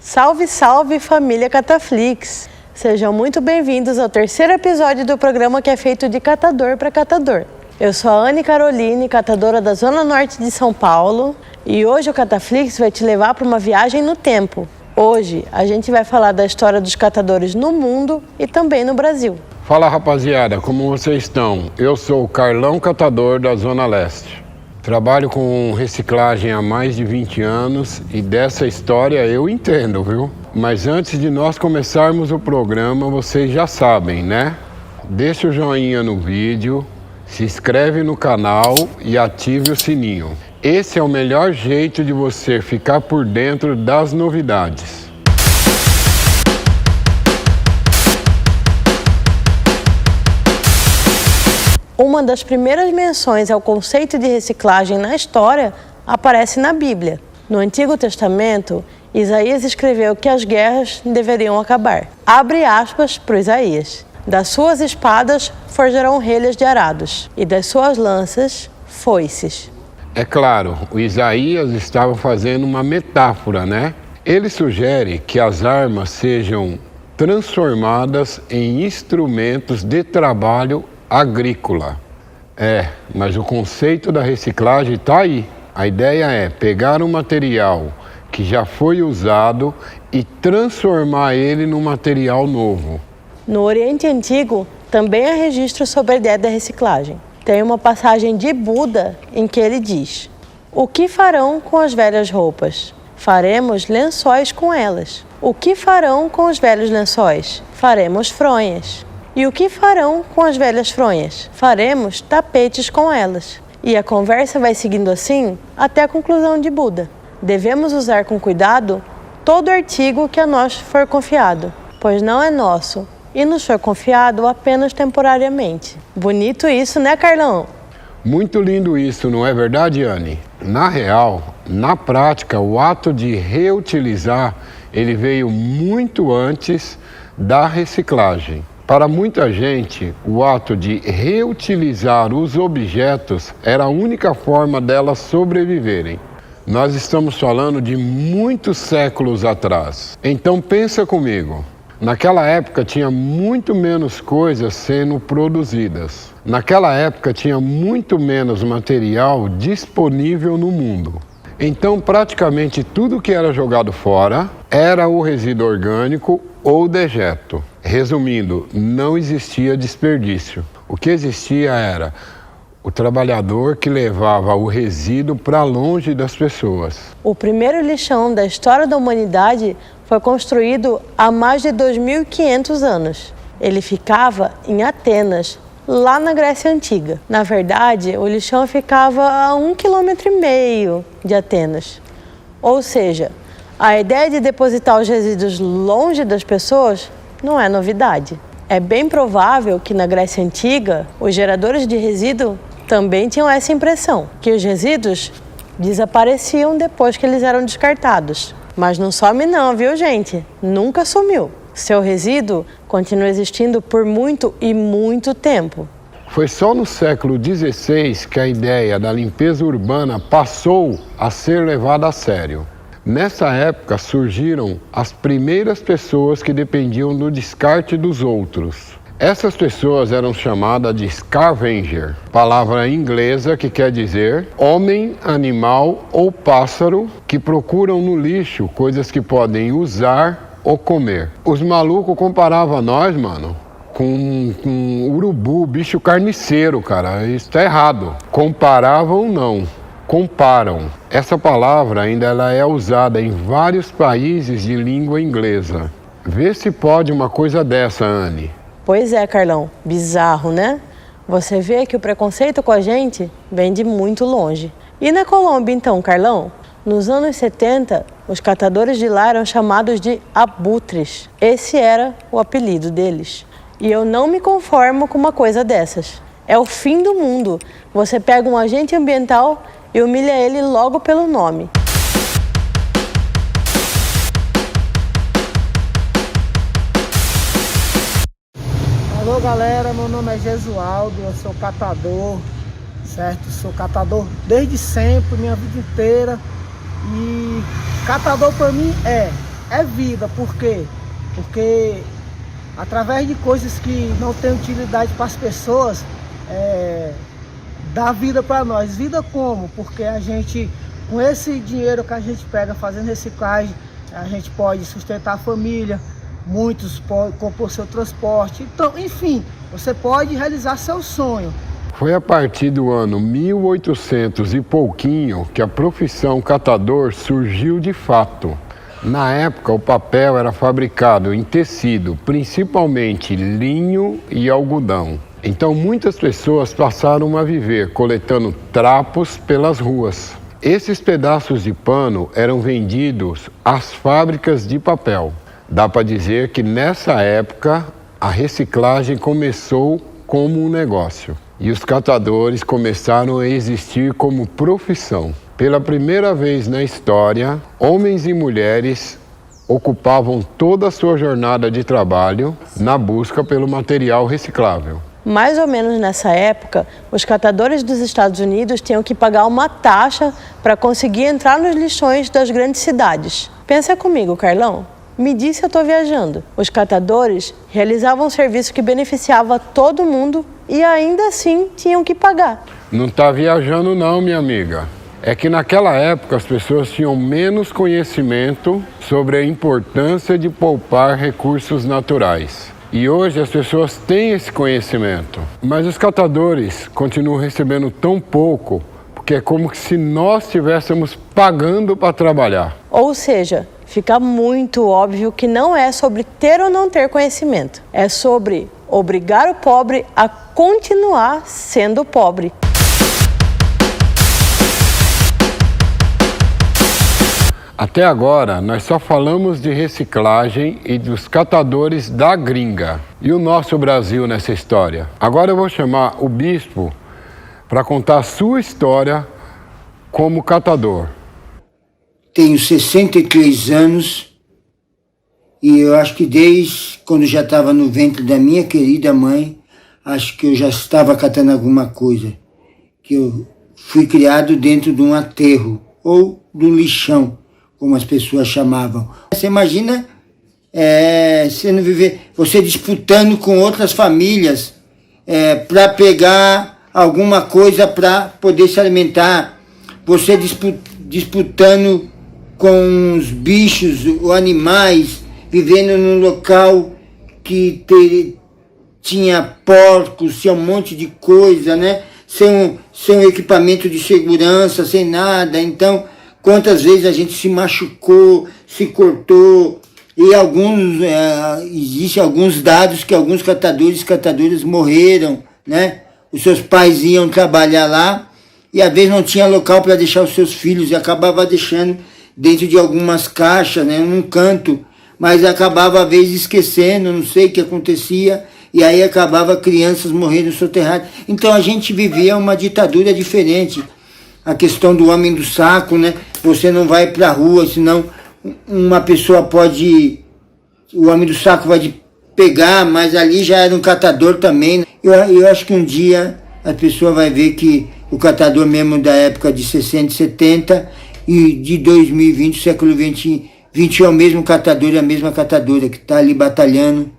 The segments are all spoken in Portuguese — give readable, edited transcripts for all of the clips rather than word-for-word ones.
Salve, salve família Cataflix! Sejam muito bem-vindos ao terceiro episódio do programa que é feito de catador para catador. Eu sou a Anne Caroline, catadora da Zona Norte de São Paulo, e hoje o Cataflix vai te levar para uma viagem no tempo. Hoje a gente vai falar da história dos catadores no mundo e também no Brasil. Fala rapaziada, como vocês estão? Eu sou o Carlão Catador da Zona Leste. Trabalho com reciclagem há mais de 20 anos e dessa história eu entendo, viu? Mas antes de nós começarmos o programa, vocês já sabem, né? Deixa o joinha no vídeo, se inscreve no canal e ative o sininho. Esse é o melhor jeito de você ficar por dentro das novidades. Uma das primeiras menções ao conceito de reciclagem na história aparece na Bíblia. No Antigo Testamento, Isaías escreveu que as guerras deveriam acabar. Abre aspas para Isaías. Das suas espadas forjarão relhas de arados, e das suas lanças, foices. É claro, o Isaías estava fazendo uma metáfora, né? Ele sugere que as armas sejam transformadas em instrumentos de trabalho agrícola. Mas o conceito da reciclagem está aí. A ideia é pegar um material que já foi usado e transformar ele num material novo. No Oriente Antigo, também há registro sobre a ideia da reciclagem. Tem uma passagem de Buda em que ele diz: "O que farão com as velhas roupas? Faremos lençóis com elas. O que farão com os velhos lençóis? Faremos fronhas. E o que farão com as velhas fronhas? Faremos tapetes com elas." E a conversa vai seguindo assim até a conclusão de Buda. Devemos usar com cuidado todo artigo que a nós for confiado, pois não é nosso e nos foi confiado apenas temporariamente. Bonito isso, né, Carlão? Muito lindo isso, não é verdade, Anne? Na real, na prática, o ato de reutilizar, ele veio muito antes da reciclagem. Para muita gente, o ato de reutilizar os objetos era a única forma delas sobreviverem. Nós estamos falando de muitos séculos atrás. Então pensa comigo, naquela época tinha muito menos coisas sendo produzidas. Naquela época tinha muito menos material disponível no mundo. Então praticamente tudo que era jogado fora era o resíduo orgânico ou dejeto. Resumindo, não existia desperdício. O que existia era o trabalhador que levava o resíduo para longe das pessoas. O primeiro lixão da história da humanidade foi construído há mais de 2.500 anos. Ele ficava em Atenas, lá na Grécia Antiga. Na verdade, o lixão ficava a 1,5 km de Atenas. Ou seja, a ideia de depositar os resíduos longe das pessoas não é novidade. É bem provável que na Grécia Antiga, os geradores de resíduo também tinham essa impressão, que os resíduos desapareciam depois que eles eram descartados. Mas não some não, viu, gente? Nunca sumiu. Seu resíduo continua existindo por muito e muito tempo. Foi só no século XVI que a ideia da limpeza urbana passou a ser levada a sério. Nessa época surgiram as primeiras pessoas que dependiam do descarte dos outros. Essas pessoas eram chamadas de scavenger, palavra inglesa que quer dizer homem, animal ou pássaro que procuram no lixo coisas que podem usar ou comer. Os malucos comparavam nós, mano, com urubu, bicho carniceiro, cara. Isso tá errado. Comparavam não. Comparam. Essa palavra ainda ela é usada em vários países de língua inglesa. Vê se pode uma coisa dessa, Anne. Pois é, Carlão. Bizarro, né? Você vê que o preconceito com a gente vem de muito longe. E na Colômbia, então, Carlão? Nos anos 70, os catadores de lá eram chamados de abutres. Esse era o apelido deles. E eu não me conformo com uma coisa dessas. É o fim do mundo. Você pega um agente ambiental e humilha ele logo pelo nome. Alô galera, meu nome é Jesualdo, eu sou catador, certo? Sou catador desde sempre, minha vida inteira. E catador para mim é é vida. Por quê? Porque através de coisas que não têm utilidade para as pessoas, dá vida para nós. Vida como? Porque a gente, com esse dinheiro que a gente pega fazendo reciclagem, a gente pode sustentar a família, muitos podem compor seu transporte. Então, enfim, você pode realizar seu sonho. Foi a partir do ano 1800 e pouquinho que a profissão catador surgiu de fato. Na época, o papel era fabricado em tecido, principalmente linho e algodão. Então, muitas pessoas passaram a viver coletando trapos pelas ruas. Esses pedaços de pano eram vendidos às fábricas de papel. Dá para dizer que nessa época a reciclagem começou como um negócio e os catadores começaram a existir como profissão. Pela primeira vez na história, homens e mulheres ocupavam toda a sua jornada de trabalho na busca pelo material reciclável. Mais ou menos nessa época, os catadores dos Estados Unidos tinham que pagar uma taxa para conseguir entrar nos lixões das grandes cidades. Pensa comigo, Carlão. Me diz se eu estou viajando. Os catadores realizavam um serviço que beneficiava todo mundo e ainda assim tinham que pagar. Não está viajando não, minha amiga. É que naquela época as pessoas tinham menos conhecimento sobre a importância de poupar recursos naturais. E hoje as pessoas têm esse conhecimento. Mas os catadores continuam recebendo tão pouco, porque é como se nós estivéssemos pagando para trabalhar. Ou seja, fica muito óbvio que não é sobre ter ou não ter conhecimento. É sobre obrigar o pobre a continuar sendo pobre. Até agora, nós só falamos de reciclagem e dos catadores da gringa. E o nosso Brasil nessa história? Agora eu vou chamar o bispo para contar a sua história como catador. Tenho 63 anos e eu acho que desde quando já estava no ventre da minha querida mãe, acho que eu já estava catando alguma coisa. Que eu fui criado dentro de um aterro ou de um lixão, como as pessoas chamavam. Você imagina você não viver, você disputando com outras famílias para pegar alguma coisa para poder se alimentar, você disputando com os bichos ou animais, vivendo num local que tinha porcos, tinha um monte de coisa, né? Sem um equipamento de segurança, sem nada. Então, quantas vezes a gente se machucou, se cortou, e existem alguns dados que alguns catadoras morreram, né? Os seus pais iam trabalhar lá e às vezes não tinha local para deixar os seus filhos e acabava deixando dentro de algumas caixas, né, num canto, mas acabava às vezes esquecendo, não sei o que acontecia, e aí acabava crianças morrendo soterradas. Então a gente vivia uma ditadura diferente. A questão do homem do saco, né? Você não vai para a rua, senão uma pessoa pode... O homem do saco vai te pegar, mas ali já era um catador também. Eu acho que um dia a pessoa vai ver que o catador mesmo da época de 60, 70 e de 2020, século 20 é o mesmo catador e a mesma catadora que está ali batalhando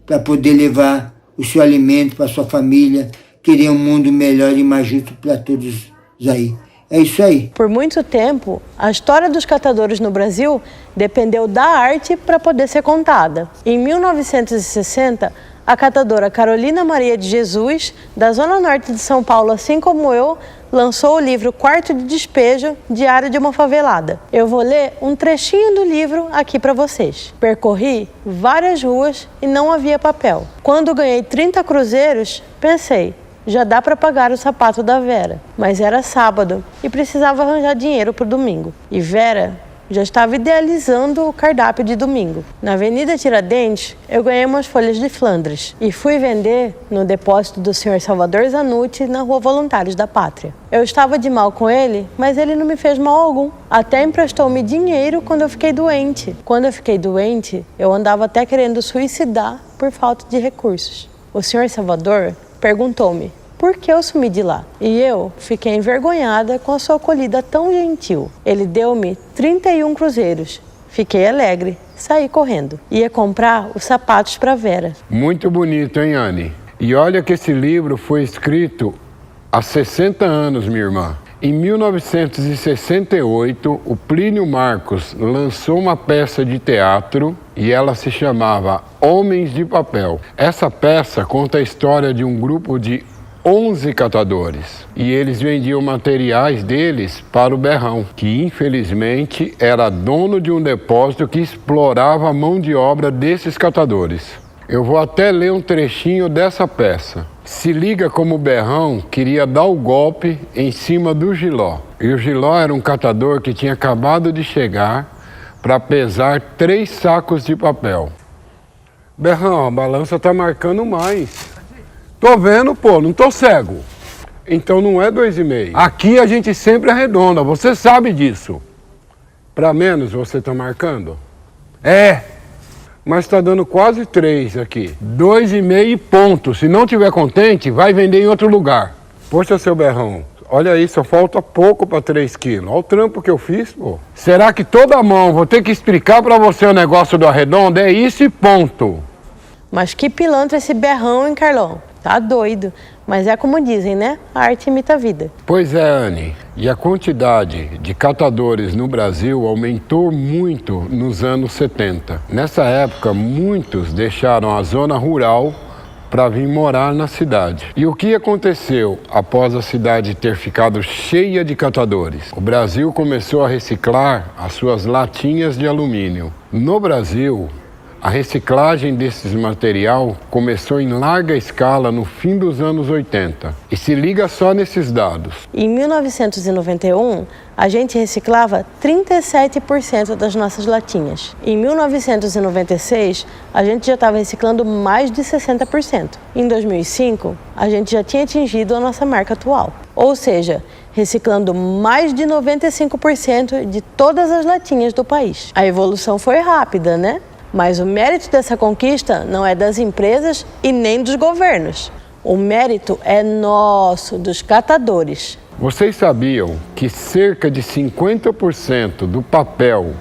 para poder levar o seu alimento para sua família, querer um mundo melhor e mais justo para todos aí. É isso aí. Por muito tempo, a história dos catadores no Brasil dependeu da arte para poder ser contada. Em 1960, a catadora Carolina Maria de Jesus, da Zona Norte de São Paulo, assim como eu, lançou o livro Quarto de Despejo, Diário de uma Favelada. Eu vou ler um trechinho do livro aqui para vocês. Percorri várias ruas e não havia papel. Quando ganhei 30 cruzeiros, pensei, já dá para pagar o sapato da Vera. Mas era sábado e precisava arranjar dinheiro para o domingo. E Vera já estava idealizando o cardápio de domingo. Na Avenida Tiradentes, eu ganhei umas folhas de Flandres e fui vender no depósito do Sr. Salvador Zanucci, na Rua Voluntários da Pátria. Eu estava de mal com ele, mas ele não me fez mal algum. Até emprestou-me dinheiro quando eu fiquei doente. Quando eu fiquei doente, eu andava até querendo suicidar por falta de recursos. O Sr. Salvador perguntou-me por que eu sumi de lá. E eu fiquei envergonhada com a sua acolhida tão gentil. Ele deu-me 31 cruzeiros. Fiquei alegre, saí correndo. Ia comprar os sapatos para Vera. Muito bonito, hein, Anne? E olha que esse livro foi escrito há 60 anos, minha irmã. Em 1968, o Plínio Marcos lançou uma peça de teatro e ela se chamava Homens de Papel. Essa peça conta a história de um grupo de 11 catadores e eles vendiam materiais deles para o Berrão, que infelizmente era dono de um depósito que explorava a mão de obra desses catadores. Eu vou até ler um trechinho dessa peça. Se liga como o Berrão queria dar o golpe em cima do Giló. E o Giló era um catador que tinha acabado de chegar para pesar 3 sacos de papel. Berrão, a balança tá marcando mais. Tô vendo, pô, não tô cego. Então não é 2,5. Aqui a gente sempre arredonda, você sabe disso. Para menos você tá marcando? É, mas tá dando quase 3 aqui. 2,5 ponto. Se não tiver contente, vai vender em outro lugar. Poxa, seu Berrão, olha aí, só falta pouco para 3 quilos. Olha o trampo que eu fiz, pô. Será que toda mão vou ter que explicar para você o negócio do arredondo? É isso e ponto. Mas que pilantra esse Berrão, hein, Carlão? Tá doido. Mas é como dizem, né? A arte imita a vida. Pois é, Anne. E a quantidade de catadores no Brasil aumentou muito nos anos 70. Nessa época, muitos deixaram a zona rural para vir morar na cidade. E o que aconteceu após a cidade ter ficado cheia de catadores? O Brasil começou a reciclar as suas latinhas de alumínio. No Brasil, a reciclagem desses material começou em larga escala no fim dos anos 80. E se liga só nesses dados. Em 1991, a gente reciclava 37% das nossas latinhas. Em 1996, a gente já estava reciclando mais de 60%. Em 2005, a gente já tinha atingido a nossa marca atual. Ou seja, reciclando mais de 95% de todas as latinhas do país. A evolução foi rápida, né? Mas o mérito dessa conquista não é das empresas e nem dos governos. O mérito é nosso, dos catadores. Vocês sabiam que cerca de 50% do papel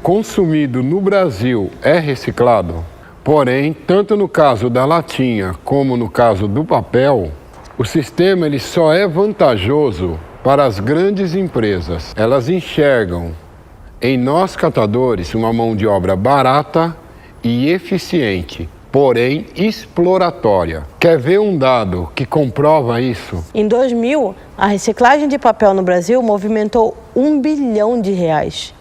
consumido no Brasil é reciclado? Porém, tanto no caso da latinha como no caso do papel, o sistema ele só é vantajoso para as grandes empresas. Elas enxergam em nós catadores uma mão de obra barata e eficiente, porém exploratória. Quer ver um dado que comprova isso? Em 2000, a reciclagem de papel no Brasil movimentou R$1 bilhão.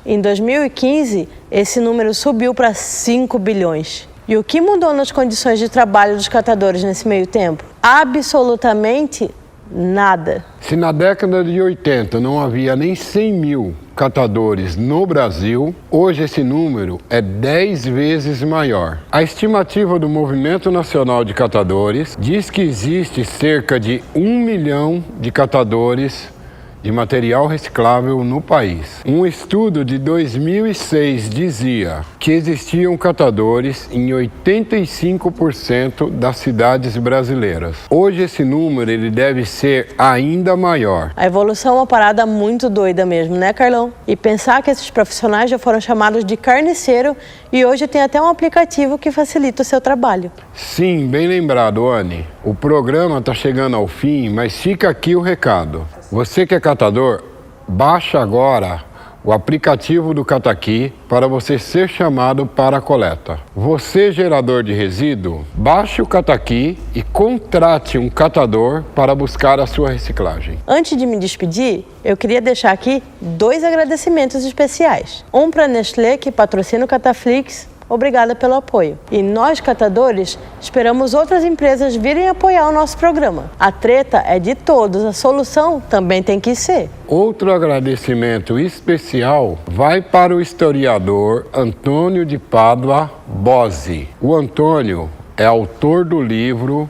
Em 2015, esse número subiu para 5 bilhões. E o que mudou nas condições de trabalho dos catadores nesse meio tempo? Absolutamente nada. Se na década de 80 não havia nem 100 mil catadores no Brasil, hoje esse número é 10 vezes maior. A estimativa do Movimento Nacional de Catadores diz que existe cerca de 1 milhão de catadores de material reciclável no país. Um estudo de 2006 dizia que existiam catadores em 85% das cidades brasileiras. Hoje esse número ele deve ser ainda maior. A evolução é uma parada muito doida mesmo, né, Carlão? E pensar que esses profissionais já foram chamados de carniceiro e hoje tem até um aplicativo que facilita o seu trabalho. Sim, bem lembrado, Anne. O programa está chegando ao fim, mas fica aqui o recado. Você que é catador, baixa agora o aplicativo do Cataqui para você ser chamado para a coleta. Você, gerador de resíduo, baixe o Cataqui e contrate um catador para buscar a sua reciclagem. Antes de me despedir, eu queria deixar aqui 2 agradecimentos especiais. Um para a Nestlé, que patrocina o Cataflix. Obrigada pelo apoio. E nós, catadores, esperamos outras empresas virem apoiar o nosso programa. A treta é de todos, a solução também tem que ser. Outro agradecimento especial vai para o historiador Antônio de Pádua Bozzi. O Antônio é autor do livro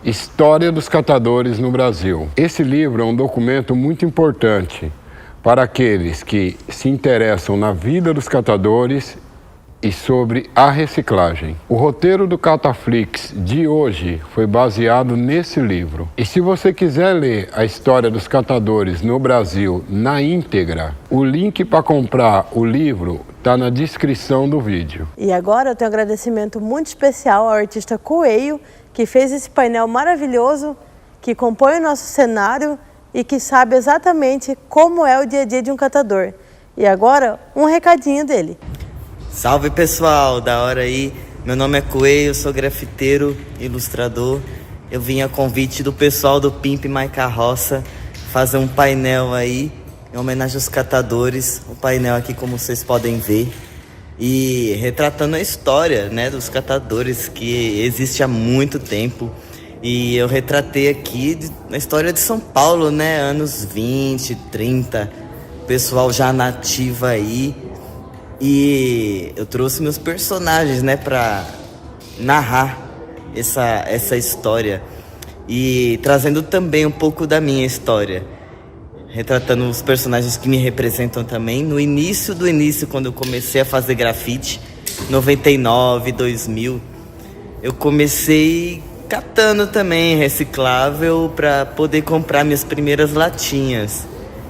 História dos Catadores no Brasil. Esse livro é um documento muito importante para aqueles que se interessam na vida dos catadores e sobre a reciclagem. O roteiro do Cataflix de hoje foi baseado nesse livro. E se você quiser ler a história dos catadores no Brasil na íntegra, o link para comprar o livro está na descrição do vídeo. E agora eu tenho um agradecimento muito especial ao artista Coelho, que fez esse painel maravilhoso, que compõe o nosso cenário e que sabe exatamente como é o dia a dia de um catador. E agora, um recadinho dele. Salve pessoal, da hora aí. Meu nome é Coelho, eu sou grafiteiro, ilustrador. Eu vim a convite do pessoal do Pimp My Carroça fazer um painel aí em homenagem aos catadores. O painel aqui, como vocês podem ver, e retratando a história, né, dos catadores, que existe há muito tempo. E eu retratei aqui a história de São Paulo, né, anos 20, 30, pessoal já nativo aí. E eu trouxe meus personagens, né, pra narrar essa história. E trazendo também um pouco da minha história. Retratando os personagens que me representam também. No início do início, quando eu comecei a fazer grafite, 99, 2000, eu comecei catando também reciclável para poder comprar minhas primeiras latinhas.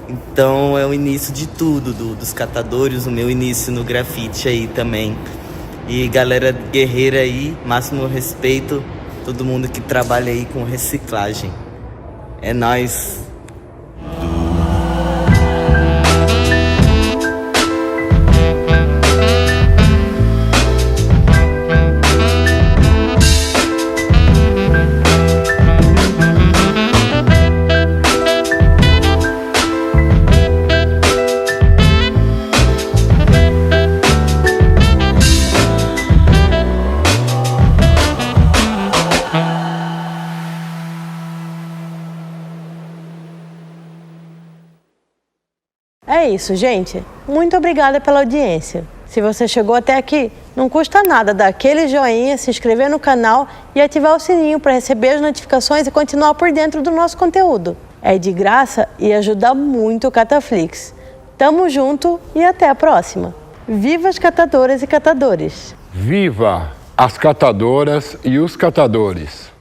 Então é o início de tudo, dos catadores, o meu início no grafite aí também. E galera guerreira aí, máximo respeito, todo mundo que trabalha aí com reciclagem. É nóis! É isso, gente. Muito obrigada pela audiência. Se você chegou até aqui, não custa nada dar aquele joinha, se inscrever no canal e ativar o sininho para receber as notificações e continuar por dentro do nosso conteúdo. É de graça e ajuda muito o Cataflix. Tamo junto e até a próxima. Viva as catadoras e catadores! Viva as catadoras e os catadores!